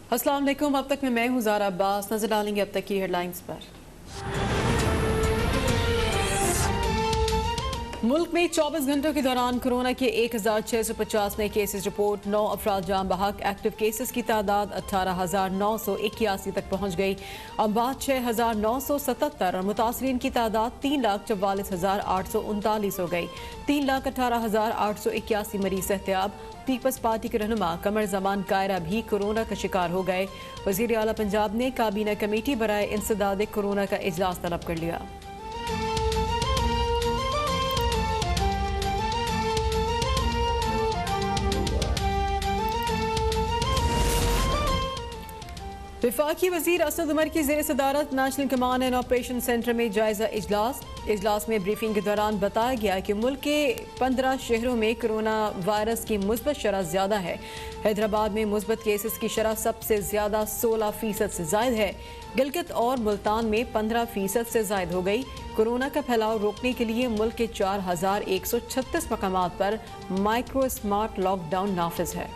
अस्सलाम वालेकुम। अब तक में मैं हूं ज़ारा अब्बास। नजर डालेंगे अब तक की हेडलाइंस पर। मुल्क में 24 घंटों के दौरान कोरोना के 1650 नए केसेस रिपोर्ट। 9 अफराद जान बहक। एक्टिव केसेस की तादाद 18,981 तक पहुँच गई। अमवात 6,977 और मुतासरीन की तादाद 3,44,839 हो गई। 3,18,881 मरीज सेहतियाब। पीपल्स पार्टी के रहनुमा कमर जमान कायरा भी कोरोना का शिकार हो गए। वजीर आला पंजाब ने काबीना कमेटी बराए इंसदाद कोरोना का इजलास तलब कर लिया। वफाकी वजीर असद उमर की ज़ेर सदारत national command and operation centre में जायजा इजलास में ब्रीफिंग के दौरान बताया गया कि मुल्क के 15 शहरों में कोरोना वायरस की मुस्बत शरह ज्यादा है। हैदराबाद में मुस्बत केसेस की शरह सबसे ज्यादा 16% से जायद है। गिलगित और मुल्तान में 15% से जायद हो गई। कोरोना का फैलाव रोकने के लिए मुल्क के 4136 मकामात पर माइक्रो स्मार्ट लॉकडाउन नाफिज है।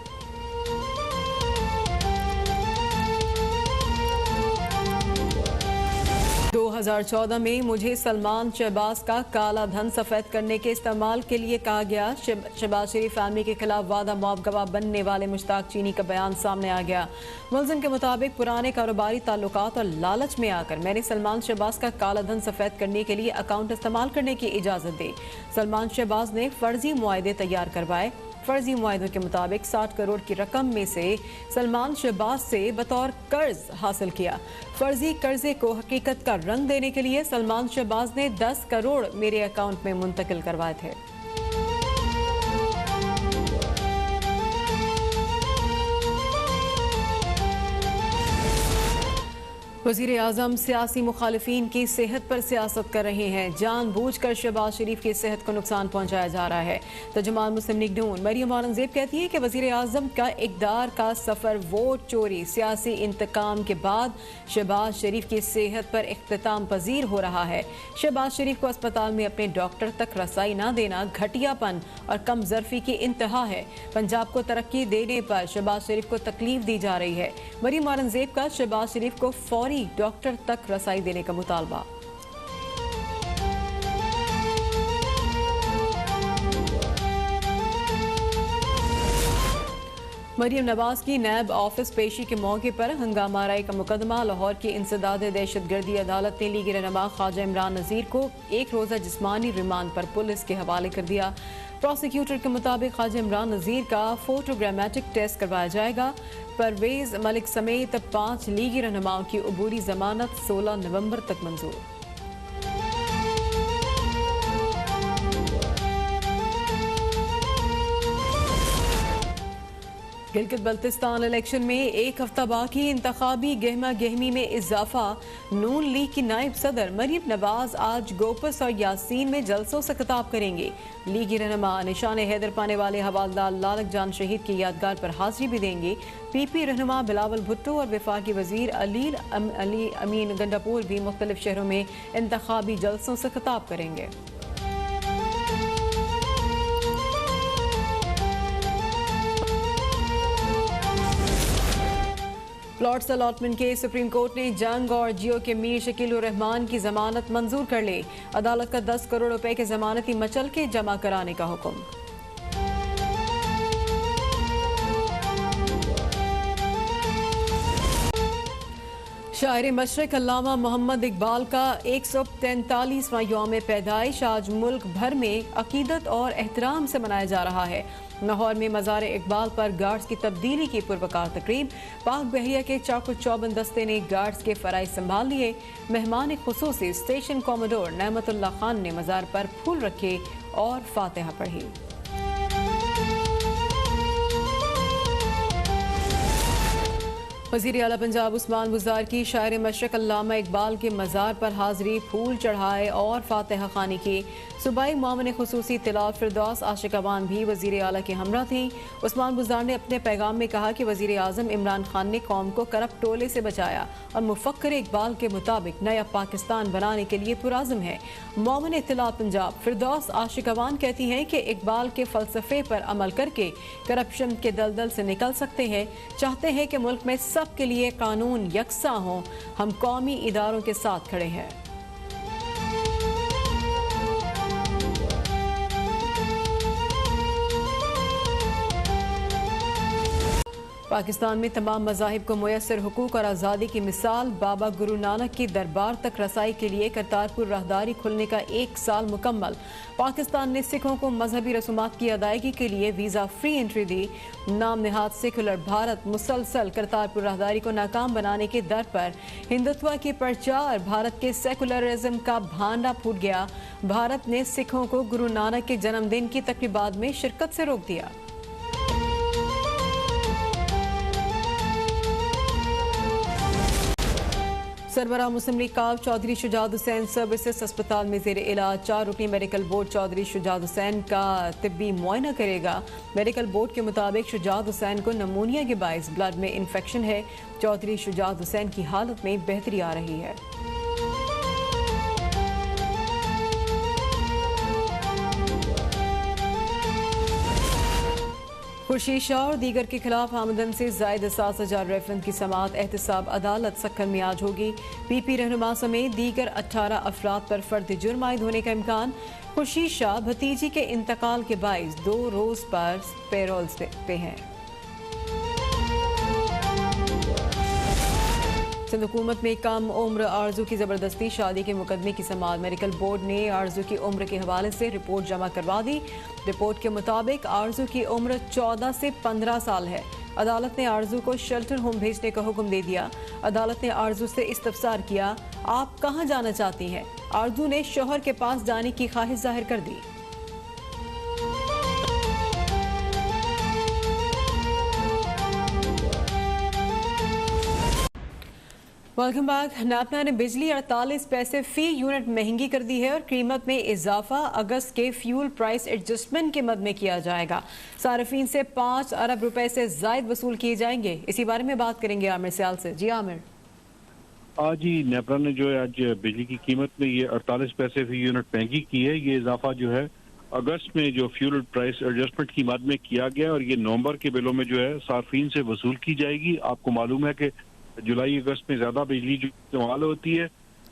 2014 में मुझे सलमान शहबाज का काला धन सफेद करने के इस्तेमाल के लिए कहा गया। शहबाज शरीफ फैमिली के खिलाफ वादा मुआफ गवाह बनने वाले मुश्ताक चीनी का बयान सामने आ गया। मुलजिम के मुताबिक पुराने कारोबारी ताल्लुकात और लालच में आकर मैंने सलमान शहबाज का काला धन सफेद करने के लिए अकाउंट इस्तेमाल करने की इजाजत दी। सलमान शहबाज ने फर्जी मुआहदे तैयार करवाए। फर्जी मुआहदों के मुताबिक 60 करोड़ की रकम में से सलमान शहबाज से बतौर कर्ज हासिल किया। फर्जी कर्जे को हकीकत का रंग देने के लिए सलमान शहबाज ने 10 करोड़ मेरे अकाउंट में मुंतकिल करवाए थे। वज़ीर आज़म सियासी मुखालिफिन की सेहत पर सियासत कर रहे हैं। जानबूझकर शहबाज शरीफ की सेहत को नुकसान पहुंचाया जा रहा है। तर्जुमान मुस्लिम लीग नून मरियम औरंगजेब कहती है कि वज़ीर आज़म का इक़्तिदार का सफ़र वोट चोरी सियासी इंतकाम के बाद शहबाज शरीफ की सेहत पर इख्तिताम पजीर हो रहा है। शहबाज शरीफ को अस्पताल में अपने डॉक्टर तक रसाई न देना घटियापन और कम ज़र्फ़ी की इंतहा है। पंजाब को तरक्की देने पर शहबाज शरीफ को तकलीफ दी जा रही है। मरियम औरंगजेब का शहबाज शरीफ को फौरी डॉक्टर तक रसाई देने का मुतालबा। मरियम नवाज की नैब ऑफिस पेशी के मौके पर हंगामा राय का मुकदमा। लाहौर की इंसदाद दहशतगर्दी अदालत ने लीगी रहनुमा ख्वाजा इमरान नज़ीर को एक रोज़ा जिस्मानी रिमांड पर पुलिस के हवाले कर दिया। प्रोसिक्यूटर के मुताबिक ख्वाजा इमरान नज़ीर का फोटोग्रामेटिक टेस्ट करवाया जाएगा। परवेज मलिक समेत 5 लीगी रहनुमाओं की अबूरी जमानत 16 नवंबर तक मंजूर। गिलगित बल्तिस्तान इलेक्शन में एक हफ्ता बाकी। इंतखाबी गहमा गहमी में इजाफा। नून लीग की नायब सदर मरियम नवाज आज गोपस और यासीन में जलसों से खिताब करेंगे। लीगी रहनुमा निशान हैदर पाने वाले हवालदार लालक जान शहीद की यादगार पर हाजिरी भी देंगे। पीपी रहनुमा बिलावल भुट्टो और वफाकी वजीर अली अमीन गंडापुर भी मुख्तलिफ शहरों में इंतखाबी जलसों से खिताब करेंगे। प्लॉट्स अलॉटमेंट के सुप्रीम कोर्ट ने जंग और जियो के मीर शकील उर रहमान की जमानत मंजूर कर ली। अदालत का 10 करोड़ रुपए के जमानती मचल के जमा कराने का हुक्म। शायर मशरक अल्लामा मोहम्मद इकबाल का 143वां यौम पैदाइश आज मुल्क भर में अकीदत और एहतराम से मनाया जा रहा है। लाहौर में मज़ार इकबाल पर गार्ड्स की तब्दीली की पुरवकार तकरीब। पाक बहरिया के चाकुर चौबन दस्ते ने गार्ड्स के फराइज संभाल लिए। मेहमान खुसूसी स्टेशन कॉमोडोर नेमतुल्ला खान ने मज़ार पर फूल रखे और फातिहा पढ़ी। वज़ीर आला पंजाब उस्मान बुज़दार की शायर मशरक अल्लामा इकबाल के मज़ार पर हाज़री, फूल चढ़ाए और फातिहा खानी की। सूबाई मामले खुसूसी तिलावत फिरदौस आशिकाबान भी वज़ीर आला के हमरा थी। उस्मान बुज़दार ने अपने पैगाम में कहा कि वज़ीर आज़म इमरान खान ने कौम को करप्ट टोले से बचाया और मुफक्कर इकबाल के मुताबिक नया पाकिस्तान बनाने के लिए पुराज़म है। मामले तिलावत पंजाब फिरदौस आशिकाबान कहती हैं कि इकबाल के फ़लसफ़े पर अमल करके करप्शन के दलदल से निकल सकते हैं। चाहते हैं कि मुल्क में सब सब के लिए कानून यकसा हों, हम कौमी इदारों के साथ खड़े हैं। पाकिस्तान में तमाम मज़ाहिब को मुयस्सर हुकूक और आज़ादी की मिसाल, बाबा गुरु नानक की दरबार तक रसाई के लिए करतारपुर राहदारी खुलने का 1 साल मुकम्मल। पाकिस्तान ने सिखों को मजहबी रसूमात की अदायगी के लिए वीज़ा फ्री एंट्री दी। नाम निहाद सेकुलर भारत मुसलसल करतारपुर राहदारी को नाकाम बनाने के दर पर हिंदुत्व के प्रचार, भारत के सेकुलरिज्म का भांडा फूट गया। भारत ने सिखों को गुरु नानक के जन्मदिन की तकरीबात में शिरकत से रोक दिया। सरबराह मुस्लिम लीग काब चौधरी शुजात हुसैन सर्विसेज अस्पताल में जेर इलाज। 4 रुकनी मेडिकल बोर्ड चौधरी शुजात हुसैन का तिब्बी मुआयना करेगा। मेडिकल बोर्ड के मुताबिक शुजात हुसैन को नमूनिया के बाइस ब्लड में इंफेक्शन है। चौधरी शुजात हुसैन की हालत में बेहतरी आ रही है। खुर्शीद शाह और दीगर के खिलाफ आमदन से जायद 7,000 रेफरेंस की समाअत एहतसाब अदालत सक्खर में आज होगी। पीपी रहनुमा समेत दीगर 18 अफराद पर फर्द जुर्म आयद होने का इम्कान। खुर्शीद शाह भतीजी के इंतकाल के बाइस 2 रोज पर पेरोल पे हैं। सिंध हुकूमत में कम उम्र आरजू की ज़बरदस्ती शादी के मुकदमे की समाअत। मेडिकल बोर्ड ने आरजू की उम्र के हवाले से रिपोर्ट जमा करवा दी। रिपोर्ट के मुताबिक आरजू की उम्र 14 से 15 साल है। अदालत ने आरजू को शेल्टर होम भेजने का हुक्म दे दिया। अदालत ने आरजू से इस्तफसार किया, आप कहाँ जाना चाहती हैं? आरजू ने शोहर के पास जाने की ख्वाहिश जाहिर कर दी। Welcome back. नापना ने बिजली 48 पैसे फी यूनिट महंगी कर दी है और कीमत में इजाफा अगस्त के फ्यूल प्राइस एडजस्टमेंट के मद में किया जाएगा। सार्फिन से 5 अरब रुपए से जायद वसूल किए जाएंगे। इसी बारे में बात करेंगे आमिर सियाल से। जी आमिर। आज ही नेपरा ने जो है आज बिजली की कीमत में ये 48 पैसे फी यूनिट महंगी की है। ये इजाफा जो है अगस्त में जो फ्यूल प्राइस एडजस्टमेंट की मद में किया गया और ये नवंबर के बिलों में जो है सार्फिन से वसूल की जाएगी। आपको मालूम है कि जुलाई अगस्त में ज्यादा बिजली जो इस्तेमाल होती है,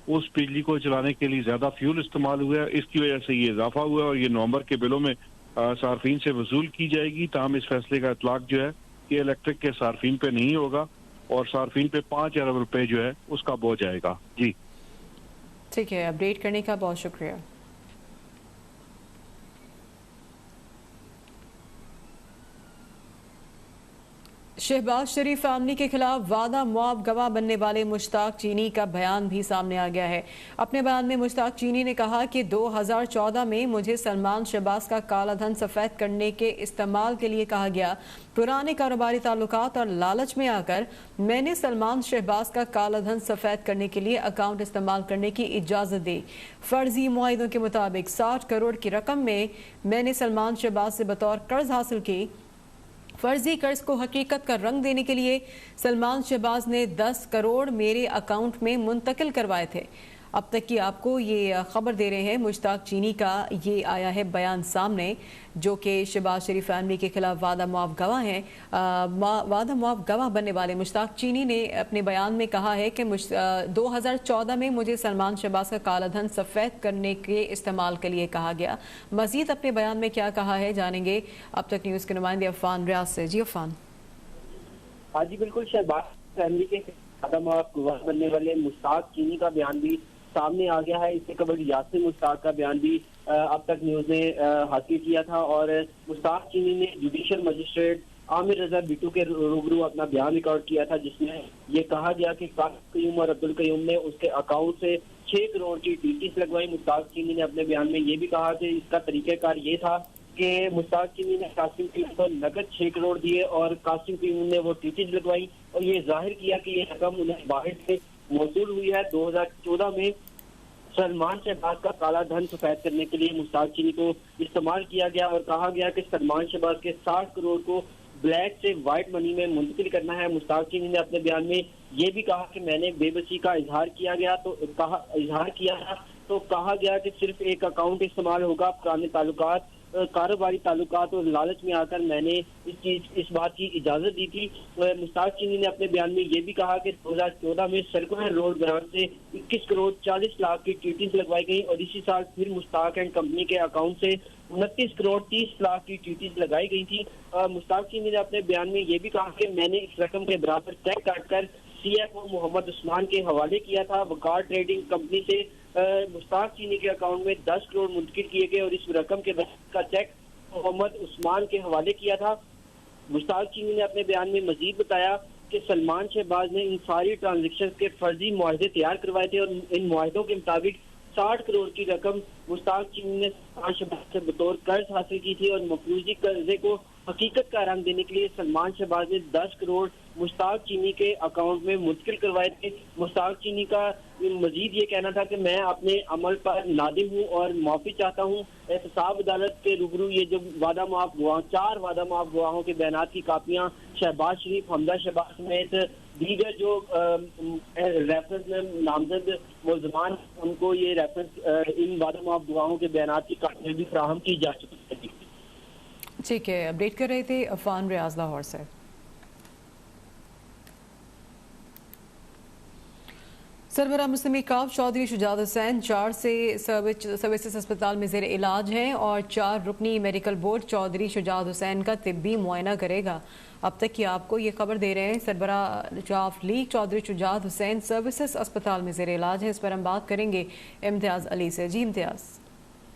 उस बिजली को चलाने के लिए ज्यादा फ्यूल इस्तेमाल हुआ है, इसकी वजह से ये इजाफा हुआ और ये नवंबर के बिलों में सार्फिन से वसूल की जाएगी। ताहम इस फैसले का इतलाक जो है कि इलेक्ट्रिक के सार्फिन पे नहीं होगा और सार्फिन पे 5 अरब रुपए जो है उसका बोझ आएगा। जी ठीक है, अपडेट करने का बहुत शुक्रिया। शहबाज शरीफ फैमिली के खिलाफ वादा मुआब गवाह बनने वाले मुश्ताक चीनी का बयान भी सामने आ गया है। अपने बयान में मुश्ताक चीनी ने कहा कि 2014 में मुझे सलमान शहबाज का काला धन सफ़ेद करने के इस्तेमाल के लिए कहा गया। पुराने कारोबारी ताल्लुकात और लालच में आकर मैंने सलमान शहबाज का काला धन सफ़ेद करने के लिए अकाउंट इस्तेमाल करने की इजाज़त दी। फर्जी मुआहिदों के मुताबिक 60 करोड़ की रकम में मैंने सलमान शहबाज से बतौर कर्ज हासिल की। फर्जी कर्ज को हकीकत का रंग देने के लिए सलमान शहबाज ने 10 करोड़ मेरे अकाउंट में मुंतकिल करवाए थे। अब तक की आपको ये खबर दे रहे हैं, मुश्ताक चीनी का ये आया है बयान सामने, जो कि शहबाज शरीफ फैमिली के खिलाफ वादा मुआफ गवाह हैं। वादा मुआफ गवाह बनने वाले मुश्ताक चीनी ने अपने बयान में कहा है कि 2014 में मुझे सलमान शहबाज का काला धन सफ़ेद करने के इस्तेमाल के लिए कहा गया। मजीद अपने बयान में क्या कहा है जानेंगे अब तक न्यूज़ के नुमाइंदे अफान रियाज से। जी अफान। हाँ जी बिल्कुल, शहबाज फैमिली के वादा मुआफ गवाह बनने वाले मुश्ताक चीनी का बयान भी सामने आ गया है। इससे कबल यासिर मुश्ताक का बयान भी अब तक न्यूज ने हासिल किया था और मुश्ताक चीनी ने जुडिशियल मजिस्ट्रेट आमिर रजा बिट्टू के रूबरू अपना बयान रिकॉर्ड किया था, जिसमें ये कहा गया कि कासिम कयूम और अब्दुल कयूम ने उसके अकाउंट से 6 करोड़ की टीटीस लगवाई। मुश्ताक चीनी ने अपने बयान में ये भी कहा कि इसका तरीकेकार ये था कि मुश्ताक चीनी ने कासिम कयूम को नकद 6 करोड़ दिए और कासिम कयूम ने वो टीटीस लगवाई और ये जाहिर किया कि ये रकम उन्हें बाहर से मौसूल हुई है। 2014 में सलमान शहबाज का काला धन सफेद करने के लिए मुश्ताक चीनी को इस्तेमाल किया गया और कहा गया कि सलमान शहबाज के 60 करोड़ को ब्लैक से व्हाइट मनी में मुंतकिल करना है। मुश्ताक चीनी ने अपने बयान में ये भी कहा कि मैंने बेबसी का इजहार किया तो कहा गया कि सिर्फ एक अकाउंट इस्तेमाल होगा, पुराने ताल्लुकात कारोबारी ताल्लुकात और लालच में आकर मैंने इस बात की इजाजत दी थी। मुश्ताक चीनी ने अपने बयान में ये भी कहा कि 2014 में सर्कुलर रोड ग्रांट से 21 करोड़ 40 लाख की ड्यूटीज लगवाई गई और इसी साल फिर मुश्ताक एंड कंपनी के अकाउंट से 29 करोड़ 30 लाख की ड्यूटीज लगाई गई थी। मुश्ताक चीनी ने अपने बयान में ये भी कहा कि मैंने इस रकम के बराबर चेक काटकर CFO मोहम्मद उस्मान के हवाले किया था। वकार ट्रेडिंग कंपनी से मुश्ताक चीनी के अकाउंट में 10 करोड़ मुंतकिल किए गए और इस रकम के का चेक मोहम्मद उस्मान के हवाले किया था। मुश्ताक चीनी ने अपने बयान में मजीद बताया कि सलमान शहबाज ने इन सारी ट्रांजेक्शन के फर्जी मुआहदे तैयार करवाए थे और इन मुआहदों के मुताबिक 60 करोड़ की रकम मुश्ताक चीनी ने सलमान शहबाज से बतौर कर्ज हासिल की थी और मफरूजी कर्जे को हकीकत का रंग देने के लिए सलमान शहबाज ने 10 करोड़ मुश्ताक चीनी के अकाउंट में मुंतकिल करवाए थे। मुश्ताक चीनी का मजीद ये कहना था कि मैं अपने अमल पर नादिम हूँ और माफी चाहता हूँ। एहतसाब अदालत के रूबरू ये जो वादा माफ गवाह 4 वादा माफ गवाहों के बयान की कापियां शहबाज शरीफ, हमजा शहबाज समेत दीगर जो रेफरेंस में नामजद मुलजमान उनको ये रेफरेंस इन वादा माफ गवाहों के बयान की कापियां भी फराहम की जा चुकी है। ठीक है, अपडेट कर रहे थे अफान रियाज लाहौर से। सरबराह मुस्लिम काफ चौधरी शुजात हुसैन 4 से सर्विसेज अस्पताल में ज़ेर इलाज हैं और 4 रुकनी मेडिकल बोर्ड चौधरी शुजात हुसैन का तिब्बी मुआयना करेगा। अब तक की आपको ये खबर दे रहे हैं सरबराह जाफ लीग चौधरी शुजात हुसैन सर्विसेज अस्पताल में ज़ेर इलाज है। इस पर हम बात करेंगे इम्तियाज़ अली से। जी इम्तियाज़।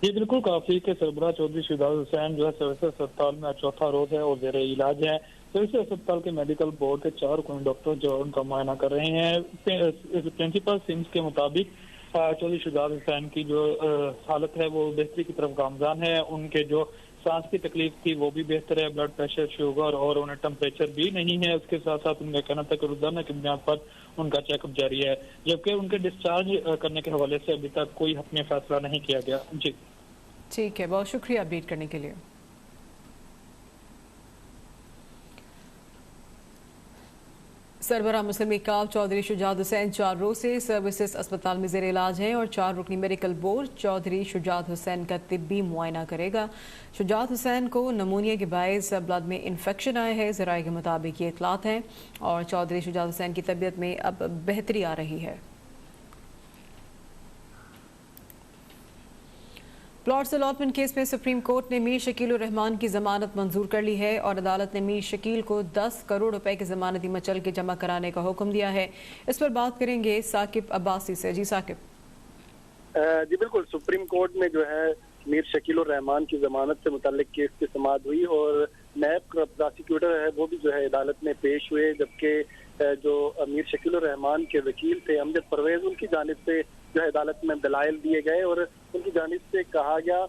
ये बिल्कुल काफी के सरबराह चौधरी शुजात हुसैन जो है सर्विसेज अस्पताल में चौथा रोज है और ज़ेर इलाज है। सर्विसेज अस्पताल के मेडिकल बोर्ड के 4 डॉक्टर जो उनका मुआयना कर रहे हैं। प्रिंसिपल सिम्स के मुताबिक चौधरी शुजात हुसैन की जो हालत है वो बेहतरी की तरफ गामजान है। उनके जो सांस की तकलीफ थी वो भी बेहतर है, ब्लड प्रेशर, शुगर और उन्हें टेम्परेचर भी नहीं है। उसके साथ साथ उनका कहना था कि रोजाना की बुनियाद पर उनका चेकअप जारी है, जबकि उनके डिस्चार्ज करने के हवाले से अभी तक कोई हतमी फैसला नहीं किया गया। जी ठीक है, बहुत शुक्रिया अपडेट करने के लिए। सरबराह मुस्लिम काफ चौधरी शुजात हुसैन 4 रोज से सर्विसेज अस्पताल में ज़ेर इलाज हैं और 4 रुकनी मेडिकल बोर्ड चौधरी शुजात हुसैन का तिब्बी मुआयना करेगा। शुजात हुसैन को नमूनिया के बायस ब्लड में इन्फेक्शन आया है, ज़राए के मुताबिक ये इतलात हैं और चौधरी शुजात हुसैन की तबीयत में अब बेहतरी आ रही है। प्लॉट्स अलॉटमेंट केस में सुप्रीम कोर्ट ने मीर शकील उर रहमान की जमानत मंजूर कर ली है और अदालत ने मीर शकील को 10 करोड़ रुपए की जमानती मचल के जमा कराने का हुक्म दिया है। इस पर बात करेंगे साकिब अब्बासी से। जी साकिब। जी बिल्कुल, सुप्रीम कोर्ट में जो है मीर शकील उर रहमान की जमानत से मुताल्लिक केस की समाअत हुई और नायब प्रोसिक्यूटर है वो भी जो है अदालत में पेश हुए, जबकि जो मीर शकील उर रहमान के वकील थे अमजद परवेज उनकी जानिब से जो है अदालत में दलाइल दिए गए और उनकी जानिब से कहा गया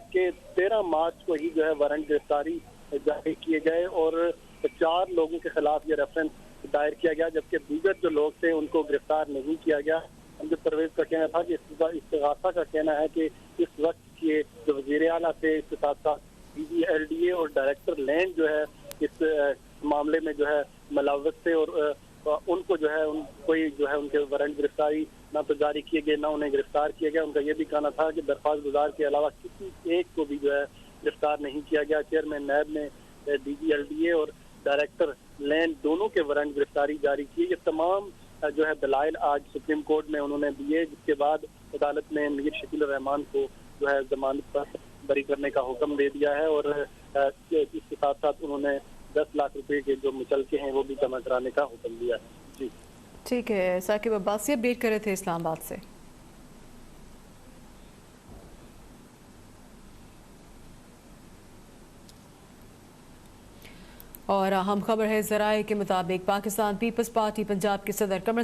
कि 13 मार्च को ही जो है वारंट गिरफ्तारी जारी किए गए और 4 लोगों के खिलाफ ये रेफरेंस दायर किया गया, जबकि दीगर जो लोग थे उनको गिरफ्तार नहीं किया गया। अमजद परवेज का कहना था कि इस्तिगासा का कहना है कि इस वक्त के जो वज़ीर आला थे इसके साथ साथ DGLDA और डायरेक्टर लैंड जो है इस मामले में जो है मुलव्वस थे और उनको जो है कोई जो है उनके वारंट गिरफ्तारी ना तो जारी किए गए ना उन्हें गिरफ्तार किया गया। उनका ये भी कहना था कि दरख्वास्त गुजार के अलावा किसी एक को भी जो है गिरफ्तार नहीं किया गया। चेयरमैन नायब ने DGLDA और डायरेक्टर लैंड दोनों के वारंट गिरफ्तारी जारी किए। ये तमाम जो है दलाइल आज सुप्रीम कोर्ट में उन्होंने दिए, जिसके बाद अदालत ने मीर शकील रहमान को जो है जमानत पर बरी करने का हुक्म दे दिया है और इसके साथ साथ उन्होंने 10 लाख रुपए के जो मुचलके हैं वो भी जमा कराने का हुक्म दिया है। जी ठीक है, साकिब अब्बासी अपडेट कर रहे थे इस्लामाबाद से। और अहम खबर है ज़राए के मुताबिक पाकिस्तान पीपल्स पार्टी पंजाब के सदर कमर